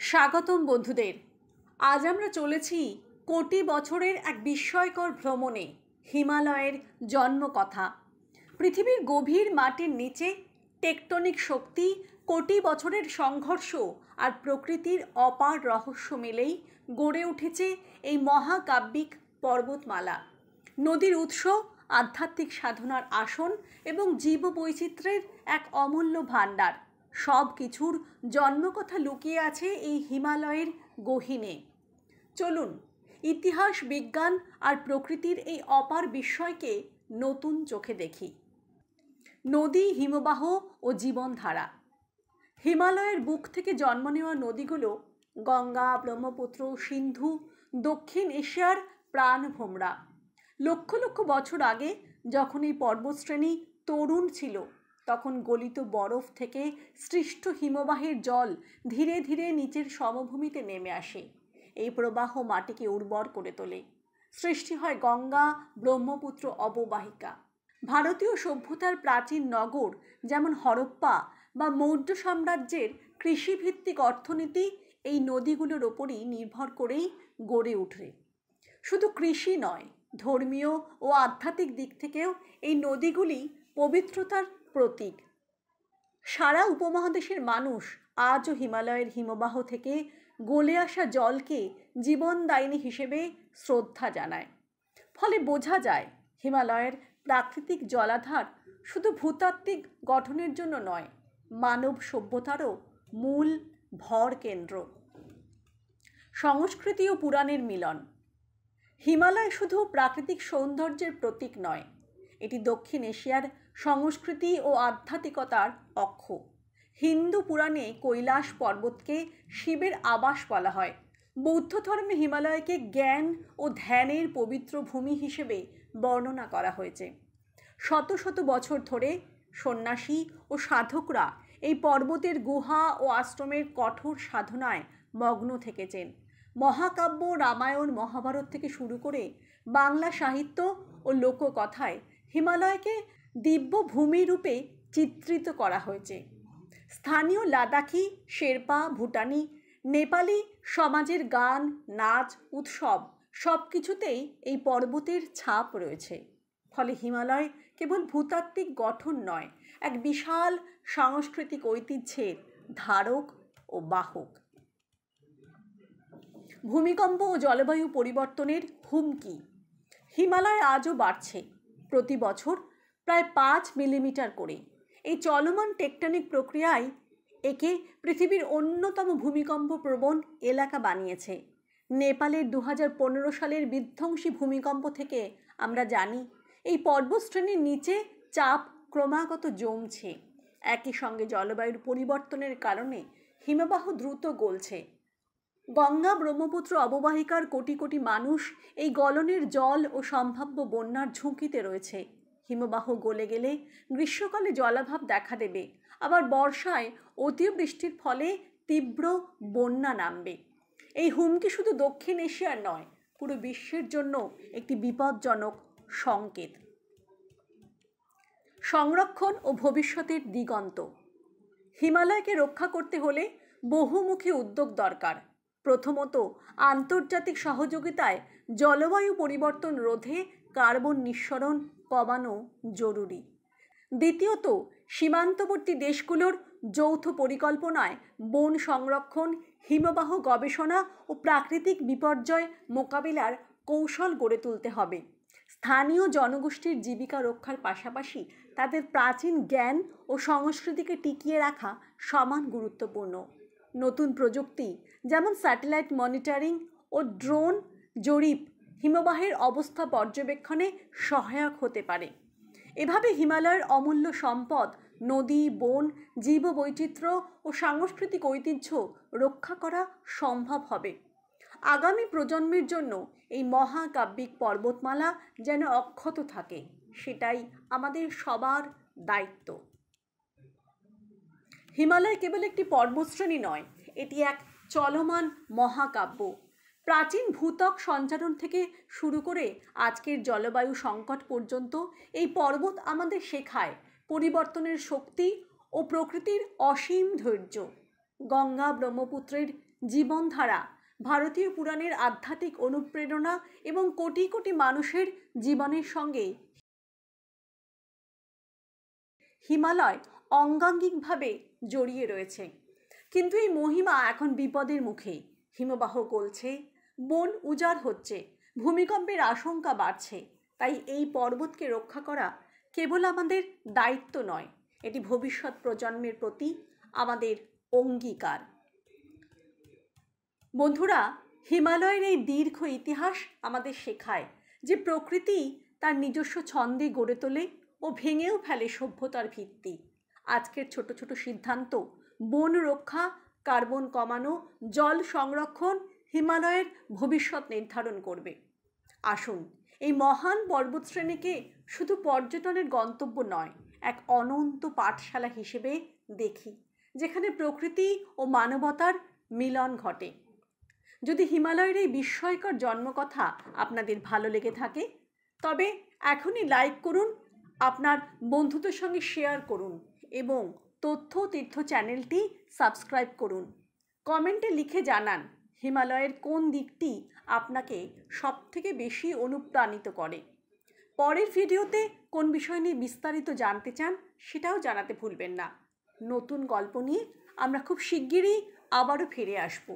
স্বাগতম বন্ধুদের। আজ আমরা চলেছি কোটি বছরের এক বিস্ময়কর ভ্রমণে, হিমালয়ের জন্মকথা। পৃথিবীর গভীর মাটির নিচে টেকটনিক শক্তি, কোটি বছরের সংঘর্ষ আর প্রকৃতির অপার রহস্য মিলেই গড়ে উঠেছে এই মহাকাব্যিক পর্বতমালা। নদীর উৎস, আধ্যাত্মিক সাধনার আসন এবং জীববৈচিত্র্যের এক অমূল্য ভাণ্ডার, সব কিছুর জন্মকথা লুকিয়ে আছে এই হিমালয়ের গহীনে। চলুন ইতিহাস, বিজ্ঞান আর প্রকৃতির এই অপার বিস্ময়কে নতুন চোখে দেখি। নদী, হিমবাহ ও জীবনধারা। হিমালয়ের বুক থেকে জন্ম নেওয়া নদীগুলো গঙ্গা, ব্রহ্মপুত্র, সিন্ধু দক্ষিণ এশিয়ার প্রাণভোমরা। লক্ষ লক্ষ বছর আগে যখন এই পর্বতশ্রেণী তরুণ ছিল, তখন গলিত বরফ থেকে সৃষ্ট হিমবাহের জল ধীরে ধীরে নিচের সমভূমিতে নেমে আসে। এই প্রবাহ মাটিকে উর্বর করে তোলে। সৃষ্টি হয় গঙ্গা ব্রহ্মপুত্র অববাহিকা। ভারতীয় সভ্যতার প্রাচীন নগর যেমন হরপ্পা বা মৌর্য সাম্রাজ্যের কৃষিভিত্তিক অর্থনীতি এই নদীগুলোর ওপরই নির্ভর করেই গড়ে ওঠে। শুধু কৃষি নয়, ধর্মীয় ও আধ্যাত্মিক দিক থেকেও এই নদীগুলি পবিত্রতার প্রতীক। সারা উপমহাদেশের মানুষ আজও হিমালয়ের হিমবাহ থেকে গলে আসা জলকে জীবনদায়িনী হিসেবে শ্রদ্ধা জানায়। ফলে বোঝা যায় হিমালয়ের প্রাকৃতিক জলাধার শুধু ভূতাত্ত্বিক গঠনের জন্য নয়, মানব সভ্যতারও মূল ভর কেন্দ্র। সংস্কৃতি ও পুরাণের মিলন। হিমালয় শুধু প্রাকৃতিক সৌন্দর্যের প্রতীক নয়, এটি দক্ষিণ এশিয়ার সংস্কৃতি ও আধ্যাত্মিকতার অক্ষ। হিন্দু পুরাণে কৈলাস পর্বতকে শিবের আবাস বলা হয়। বৌদ্ধ ধর্মে হিমালয়কে জ্ঞান ও ধ্যানের পবিত্র ভূমি হিসেবে বর্ণনা করা হয়েছে। শত শত বছর ধরে সন্ন্যাসী ও সাধকরা এই পর্বতের গুহা ও আশ্রমের কঠোর সাধনায় মগ্ন থেকেছেন। মহাকাব্য, রামায়ণ, মহাভারত থেকে শুরু করে বাংলা সাহিত্য ও লোককথায় হিমালয়কে দিব্য ভূমি রূপে চিত্রিত করা হয়েছে। স্থানীয় লাদাখি, শেরপা, ভুটানি, নেপালি সমাজের গান, নাচ, উৎসব সব কিছুতেই এই পর্বতের ছাপ রয়েছে। ফলে হিমালয় কেবল ভূতাত্ত্বিক গঠন নয়, এক বিশাল সাংস্কৃতিক ঐতিহ্যের ধারক ও বাহক। ভূমিকম্প ও জলবায়ু পরিবর্তনের হুমকি। হিমালয় আজও বাড়ছে, প্রতি বছর প্রায় 5 মিলিমিটার করে। এই চলমান টেকটনিক প্রক্রিয়ায় একে পৃথিবীর অন্যতম ভূমিকম্প প্রবণ এলাকা বানিয়েছে। নেপালের 2015 সালের বিধ্বংসী ভূমিকম্প থেকে আমরা জানি এই পর্বতশ্রেণীর নিচে চাপ ক্রমাগত জমছে। একই সঙ্গে জলবায়ুর পরিবর্তনের কারণে হিমবাহ দ্রুত গলছে। গঙ্গা ব্রহ্মপুত্র অববাহিকার কোটি কোটি মানুষ এই গলনের জল ও সম্ভাব্য বন্যার ঝুঁকিতে রয়েছে। হিমবাহ গলে গেলে গ্রীষ্মকালে জলাভাব দেখা দেবে, আবার বর্ষায় অতিবৃষ্টির ফলে তীব্র বন্যা নামবে। এই হুমকি শুধু দক্ষিণ এশিয়ার নয়, পুরো বিশ্বের জন্য একটি বিপজ্জনক সংকেত। সংরক্ষণ ও ভবিষ্যতের দিগন্ত। হিমালয়কে রক্ষা করতে হলে বহুমুখী উদ্যোগ দরকার। প্রথমত, আন্তর্জাতিক সহযোগিতায় জলবায়ু পরিবর্তন রোধে কার্বন নিঃসরণ কমানো জরুরি। দ্বিতীয়ত, সীমান্তবর্তী দেশগুলোর যৌথ পরিকল্পনায় বন সংরক্ষণ, হিমবাহ গবেষণা ও প্রাকৃতিক বিপর্যয় মোকাবিলার কৌশল গড়ে তুলতে হবে। স্থানীয় জনগোষ্ঠীর জীবিকা রক্ষার পাশাপাশি তাদের প্রাচীন জ্ঞান ও সংস্কৃতিকে টিকিয়ে রাখা সমান গুরুত্বপূর্ণ। নতুন প্রযুক্তি যেমন স্যাটেলাইট মনিটরিং ও ড্রোন জরিপ হিমবাহের অবস্থা পর্যবেক্ষণে সহায়ক হতে পারে। এভাবে হিমালয়ের অমূল্য সম্পদ নদী, বন, জীববৈচিত্র্য ও সাংস্কৃতিক ঐতিহ্য রক্ষা করা সম্ভব হবে। আগামী প্রজন্মের জন্য এই মহাকাব্যিক পর্বতমালা যেন অক্ষত থাকে, সেটাই আমাদের সবার দায়িত্ব। হিমালয় কেবল একটি পর্বতশ্রেণী নয়, এটি এক চলমান মহাকাব্য। প্রাচীন ভূত্বক সঞ্চারণ থেকে শুরু করে আজকের জলবায়ু সংকট পর্যন্ত এই পর্বত আমাদের শেখায় পরিবর্তনের শক্তি ও প্রকৃতির অসীম ধৈর্য। গঙ্গা ব্রহ্মপুত্রের জীবনধারা, ভারতীয় পুরাণের আধ্যাত্মিক অনুপ্রেরণা এবং কোটি কোটি মানুষের জীবনের সঙ্গে হিমালয় অঙ্গাঙ্গিকভাবে জড়িয়ে রয়েছে। কিন্তু এই মহিমা এখন বিপদের মুখে। হিমবাহ গলছে, বন উজাড় হচ্ছে, ভূমিকম্পের আশঙ্কা বাড়ছে। তাই এই পর্বতকে রক্ষা করা কেবল আমাদের দায়িত্ব নয়, এটি ভবিষ্যৎ প্রজন্মের প্রতি আমাদের অঙ্গীকার। বন্ধুরা, হিমালয়ের এই দীর্ঘ ইতিহাস আমাদের শেখায় যে প্রকৃতি তার নিজস্ব ছন্দে গড়ে তোলে ও ভেঙেও ফেলে সভ্যতার ভিত্তি। আজকের ছোট ছোট সিদ্ধান্ত, বন রক্ষা, কার্বন কমানো, জল সংরক্ষণ হিমালয়ের ভবিষ্যৎ নির্ধারণ করবে। আসুন এই মহান পর্বতশ্রেণীকে শুধু পর্যটনের গন্তব্য নয়, এক অনন্ত পাঠশালা হিসেবে দেখি, যেখানে প্রকৃতি ও মানবতার মিলন ঘটে। যদি হিমালয়ের এই বিস্ময়কর জন্মকথা আপনাদের ভালো লেগে থাকে, তবে এখনই লাইক করুন, আপনার বন্ধুদের সঙ্গে শেয়ার করুন এবং তথ্য তীর্থ চ্যানেলটি সাবস্ক্রাইব করুন। কমেন্টে লিখে জানান হিমালয়ের কোন দিকটি আপনাকে সবথেকে বেশি অনুপ্রাণিত করে। পরের ভিডিওতে কোন বিষয় নিয়ে বিস্তারিত জানতে চান সেটাও জানাতে ভুলবেন না। নতুন গল্প নিয়ে আমরা খুব শিগগিরই আবারও ফিরে আসব।